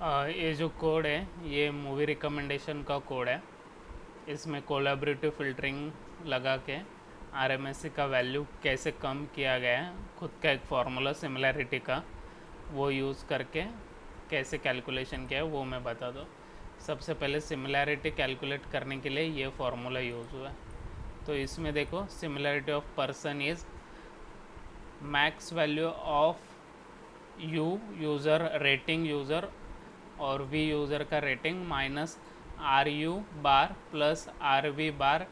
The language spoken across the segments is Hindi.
ये जो कोड है ये मूवी रिकमेंडेशन का कोड है। इसमें कोलैबोरेटिव फ़िल्टरिंग लगा के आरएमएससी का वैल्यू कैसे कम किया गया है, खुद का एक फार्मूला सिमिलैरिटी का वो यूज़ करके कैसे कैलकुलेशन किया है वो मैं बता दूँ। सबसे पहले सिमिलैरिटी कैलकुलेट करने के लिए ये फार्मूला यूज़ हुआ है। तो इसमें देखो similarity of Pearson is max value of u user rating user और वी यूज़र का rating minus r u bar plus r v bar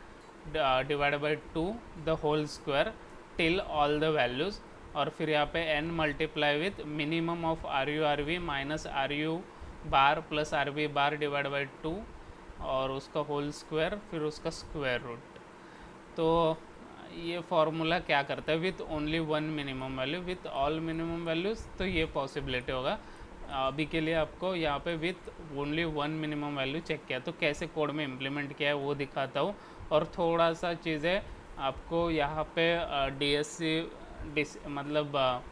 divide by 2 the whole square till all the values. और फिर यहाँ पे n multiply with minimum of r v minus r u bar plus r v bar divide by 2 और उसका होल स्क्वायर फिर उसका स्क्वायर रूट। तो ये फार्मूला क्या करता है, with only one minimum value with all minimum values, तो ये पॉसिबिलिटी होगा। अभी के लिए आपको यहाँ पे with only one minimum value check किया, तो कैसे कोड में इम्प्लीमेंट किया है वो दिखाता हूँ। और थोड़ा सा चीज़ें आपको यहाँ पे मतलब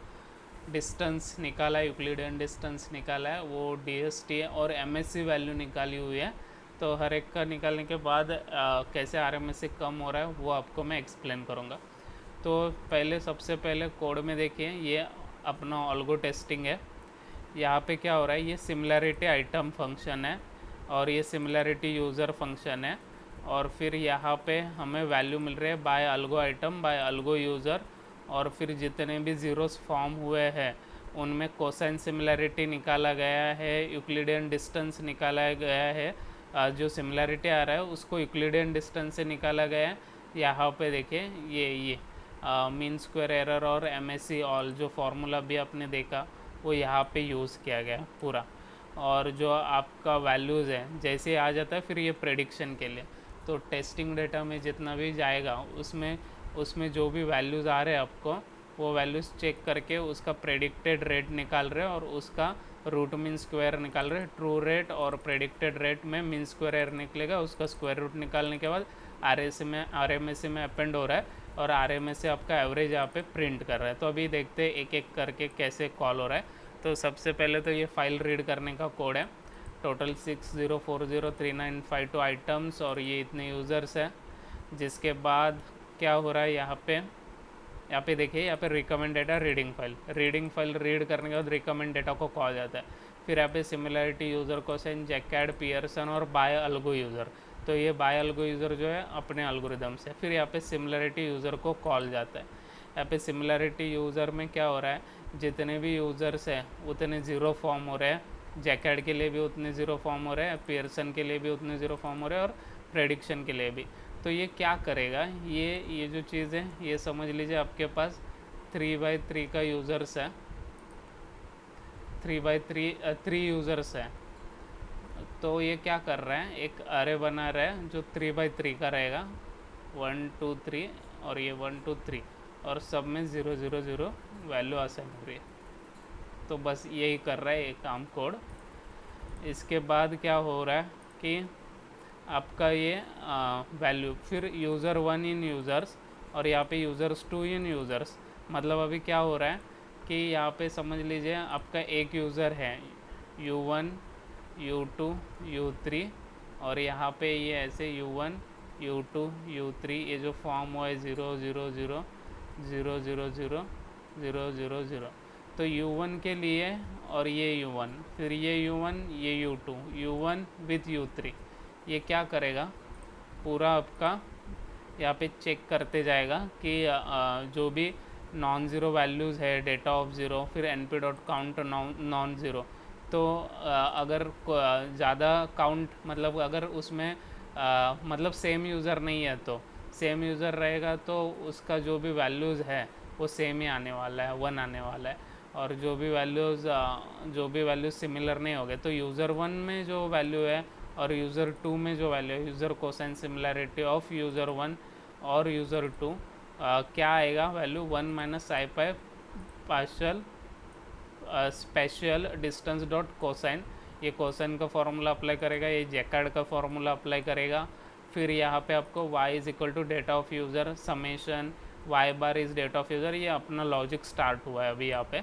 डिस्टेंस निकाला है, यूक्लिडियन डिस्टेंस निकाला है, वो डीएसटी और एमएससी वैल्यू निकाली हुई है। तो हर एक का निकालने के बाद कैसे आरएमएससी कम हो रहा है वो आपको मैं एक्सप्लेन करूँगा। तो पहले सबसे पहले कोड में देखिए ये अपना ऑल्गो टेस्टिंग है। यहाँ पे क्या हो रहा है, ये सिमिलैरिटी आइटम फंक्शन है और ये सिमिलैरिटी यूज़र फंक्शन है। और फिर यहाँ पे हमें वैल्यू मिल रही है by algo item by algo user. और फिर जितने भी ज़ीरोस फॉर्म हुए हैं उनमें कोसाइन सिमिलैरिटी निकाला गया है, यूक्लिडियन डिस्टेंस निकाला गया है। जो सिमिलैरिटी आ रहा है उसको यूक्लिडियन डिस्टेंस से निकाला गया है। यहाँ पे देखिए ये मीन स्क्वायर एरर और एमएससी ऑल जो फार्मूला भी आपने देखा वो यहाँ पे यूज़ किया गया पूरा। और जो आपका वैल्यूज़ है जैसे आ जाता है फिर ये प्रेडिक्शन के लिए, तो टेस्टिंग डेटा में जितना भी जाएगा उसमें उसमें जो भी वैल्यूज़ आ रहे हैं आपको वो वैल्यूज़ चेक करके उसका प्रेडिक्टेड रेट निकाल रहे हैं और उसका रूट मीन स्क्वायर निकाल रहे हैं। ट्रू रेट और प्रेडिक्टेड रेट में मीन स्क्वायर एरर निकलेगा, उसका स्क्वायर रूट निकालने के बाद आरएमएससी में अपेंड हो रहा है और आरएमएससी आपका एवरेज यहाँ पे प्रिंट कर रहा है। तो अभी देखते हैं एक एक करके कैसे कॉल हो रहा है। तो सबसे पहले तो ये फाइल रीड करने का कोड है। टोटल 60403952 आइटम्स और ये इतने यूज़र्स हैं। जिसके बाद क्या हो रहा है यहाँ पे देखिए, यहाँ पे recommend data reading file read करने के बाद रिकमेंड डेटा को कॉल जाता है। फिर यहाँ पे सिमिलैरिटी यूज़र कोसाइन जैकेड पियर्सन और बाय अल्गो यूज़र, तो ये बाय अल्गो यूज़र जो है अपने एल्गोरिदम से। फिर यहाँ पे सिमिलैरिटी यूज़र को कॉल जाता है। यहाँ पे सिमिलैरिटी यूज़र में क्या हो रहा है, जितने भी यूज़र्स हैं उतने ज़ीरो फॉर्म हो रहे हैं, जैकेड के लिए भी उतने ज़ीरो फॉर्म हो रहे हैं, पियर्सन के लिए भी उतने ज़ीरो फॉर्म हो रहे हैं और प्रेडिक्शन के लिए भी। तो ये क्या करेगा, ये जो चीज़ है ये समझ लीजिए आपके पास 3x3 का यूज़र्स है, 3 यूज़र्स है। तो ये क्या कर रहा है, एक अरे बना रहा है जो 3x3 का रहेगा, 1 2 3 और ये 1 2 3 और सब में 0 0 0 वैल्यू असाइन हो रही है। तो बस यही कर रहा है ये काम कोड। इसके बाद क्या हो रहा है कि आपका ये वैल्यू फिर यूज़र 1 इन यूज़र्स और यहाँ पे यूज़र्स 2 इन यूज़र्स। मतलब अभी क्या हो रहा है कि यहाँ पे समझ लीजिए आपका एक यूज़र है u1 u2 u3 और यहाँ पे ये ऐसे u1 u2 u3 ये जो फॉर्म हुआ है 0 0 0 0 0 0 0 0 0। तो u1 के लिए और ये u1 फिर ये u1 ये u2 u1 विथ u3, ये क्या करेगा पूरा आपका यहाँ पे चेक करते जाएगा कि जो भी नॉन ज़ीरो वैल्यूज़ है डेटा ऑफ ज़ीरो फिर np dot count non zero. तो अगर ज़्यादा काउंट मतलब अगर उसमें मतलब सेम यूज़र नहीं है तो सेम यूज़र रहेगा तो उसका जो भी वैल्यूज़ है वो सेम ही आने वाला है, 1 आने वाला है। और जो भी वैल्यूज़ सिमिलर नहीं होंगे तो यूज़र 1 में जो वैल्यू है और यूज़र 2 में जो वैल्यू है, user cosine similarity of user 1 और यूज़र 2 क्या आएगा value 1 minus I pi partial special distance dot cosine. ये कोसाइन का फॉर्मूला अप्लाई करेगा, ये जैकार्ड का फॉर्मूला अप्लाई करेगा। फिर यहाँ पे आपको y is equal to data of user summation y bar is data of user, ये अपना लॉजिक स्टार्ट हुआ है अभी यहाँ पे।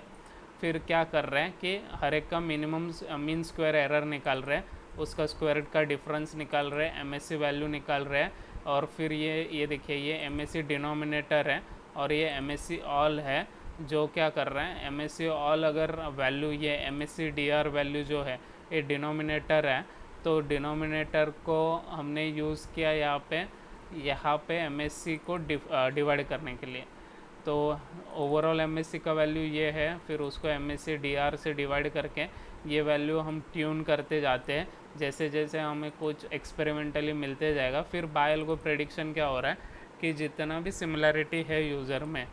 फिर क्या कर रहे हैं कि हर एक का मिनिमम मीन स्क्वायर एरर निकाल रहे हैं, उसका स्क्वायर रूट का डिफरेंस निकाल रहे हैं, एमएससी वैल्यू निकाल रहे हैं। और फिर ये देखिए ये एमएससी डिनोमिनेटर है और ये एमएससी ऑल है। जो क्या कर रहे हैं, एमएससी ऑल अगर वैल्यू, ये एमएससी डीआर वैल्यू जो है ये डिनोमिनेटर है, तो डिनोमिनेटर को हमने यूज़ किया यहाँ पे एमएससी को डिवाइड करने के लिए। तो ओवरऑल एमएससी का वैल्यू ये है, फिर उसको एमएससी डीआर से डिवाइड करके ये वैल्यू हम ट्यून करते जाते हैं। जैसे जैसे हमें कुछ एक्सपेरिमेंटली मिलते जाएगा, फिर बाय एल्गो प्रेडिक्शन क्या हो रहा है कि जितना भी सिमिलैरिटी है यूज़र में,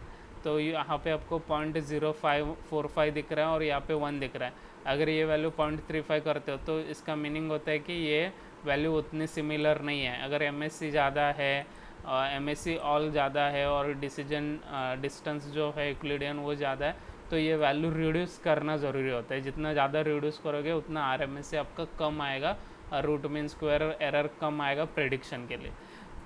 तो यहाँ पे आपको 0.0545 दिख रहा है और यहाँ पे 1 दिख रहा है। अगर ये वैल्यू 0.35 करते हो तो इसका मीनिंग होता है कि ये वैल्यू उतनी सिमिलर नहीं है। अगर एमएससी ज़्यादा है, एमएससी ऑल ज़्यादा है और डिस्टेंस जो है यूक्लिडियन वो ज़्यादा है, तो ये वैल्यू रिड्यूस करना ज़रूरी होता है। जितना ज़्यादा रिड्यूस करोगे उतना आरएमएससी आपका कम आएगा, रूट मीन स्क्वायर एरर कम आएगा प्रेडिक्शन के लिए।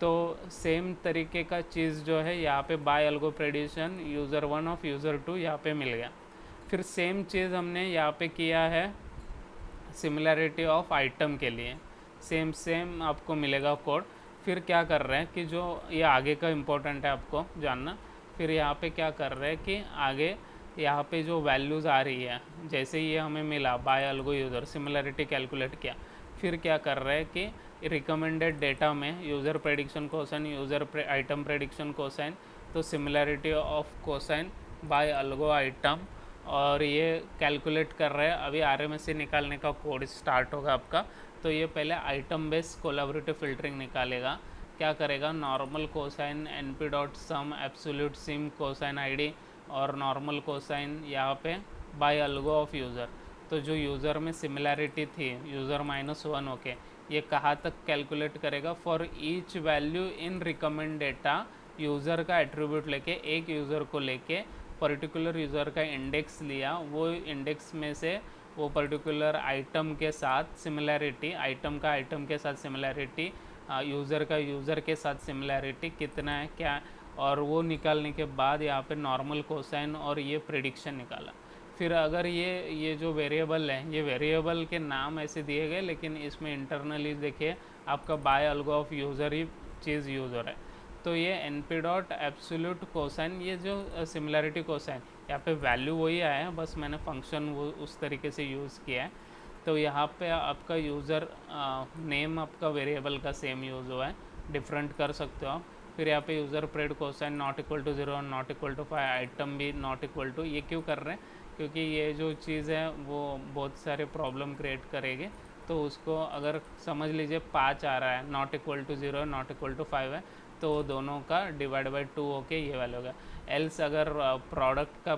तो सेम तरीके का चीज़ जो है यहाँ पे by algo prediction user 1 of user 2 यहाँ पे मिल गया। फिर सेम चीज़ हमने यहाँ पे किया है सिमिलैरिटी ऑफ आइटम के लिए, सेम आपको मिलेगा कोड। फिर क्या कर रहे हैं कि जो ये आगे का इम्पोर्टेंट है आपको जानना, फिर यहाँ पे क्या कर रहे हैं कि आगे यहाँ पे जो वैल्यूज़ आ रही है, जैसे ये हमें मिला by algo user similarity calculate किया, फिर क्या कर रहे हैं कि रिकमेंडेड डेटा में user prediction cosine, user item prediction cosine, तो similarity of cosine by algo item, और ये कैलकुलेट कर रहे हैं। अभी आरएमएससी निकालने का कोड स्टार्ट होगा आपका। तो ये पहले आइटम बेस्ड कोलैबोरेटिव फिल्टरिंग निकालेगा। क्या करेगा, नॉर्मल कोसाइन, एनपी डॉट सम, एब्सोल्यूट सिम, कोसाइन आईडी और नॉर्मल कोसाइन यहाँ पे बाय एल्गो ऑफ यूज़र। तो जो यूज़र में सिमिलैरिटी थी यूज़र -1 ओके, ये कहाँ तक कैलकुलेट करेगा, for each value in recommend data user का एट्रीब्यूट लेके, एक यूज़र को लेके पर्टिकुलर यूज़र का इंडेक्स लिया, वो इंडेक्स में से वो पर्टिकुलर आइटम के साथ सिमिलैरिटी, आइटम का आइटम के साथ सिमिलैरिटी, यूज़र का यूज़र के साथ सिमिलैरिटी कितना है क्या, और वो निकालने के बाद यहाँ पे नॉर्मल कोसाइन और ये प्रेडिक्शन निकाला। फिर अगर ये जो वेरिएबल है, ये वेरिएबल के नाम ऐसे दिए गए, लेकिन इसमें इंटरनली देखिए आपका बाय एल्गो ऑफ यूज़र ही चीज़ यूज़ हो रहा है। तो ये एनपी डॉट एब्सोल्यूट कोसाइन, ये जो सिमिलैरिटी कोसाइन, यहाँ पे वैल्यू वही आया है, बस मैंने फंक्शन वो उस तरीके से यूज़ किया है। तो यहाँ पे आपका यूज़र नेम आपका वेरिएबल का सेम यूज़ हुआ है, डिफरेंट कर सकते हो आप। फिर यहाँ पे user pred cosine not equal to 0 और नॉट इक्वल टू 5, आइटम भी नॉट इक्वल टू। ये क्यों कर रहे हैं, क्योंकि ये जो चीज़ है वो बहुत सारे प्रॉब्लम क्रिएट करेगी। तो उसको अगर समझ लीजिए 5 आ रहा है, not equal to 0 not equal to 5 है, तो दोनों का डिवाइड बाई 2 होके ये वैल्यू होगा। एल्स अगर प्रोडक्ट का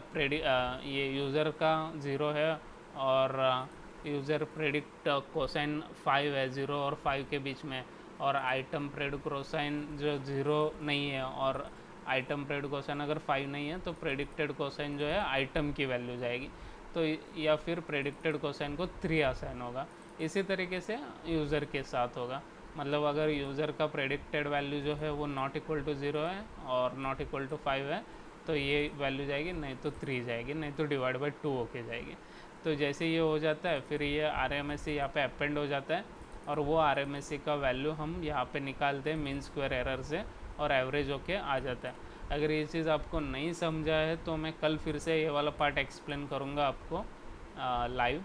ये यूज़र का 0 है और यूज़र प्रेडिक्ट कोसाइन 5 है, 0 और 5 के बीच में, और आइटम प्रेडिक्ट कोसाइन जो 0 नहीं है और आइटम प्रेडिक्ट कोसाइन अगर 5 नहीं है, तो प्रेडिक्टेड कोसाइन जो है आइटम की वैल्यू जाएगी। तो या फिर प्रेडिक्टेड कोसाइन को 3 असाइन होगा। इसी तरीके से यूज़र के साथ होगा, मतलब अगर यूज़र का प्रेडिक्टेड वैल्यू जो है वो नॉट इक्वल टू 0 है और नॉट इक्वल टू 5 है, तो ये वैल्यू जाएगी, नहीं तो 3 जाएगी, नहीं तो डिवाइड बाई 2 होके जाएगी। तो जैसे ये हो जाता है, फिर ये आरएमएससी यहाँ पे अपेंड हो जाता है, और वो आरएमएससी का वैल्यू हम यहाँ पे निकालते हैं मीन स्क्वायर एरर से, और एवरेज होके आ जाता है। अगर ये चीज़ आपको नहीं समझा है तो मैं कल फिर से ये वाला पार्ट एक्सप्लेन करूँगा आपको लाइव।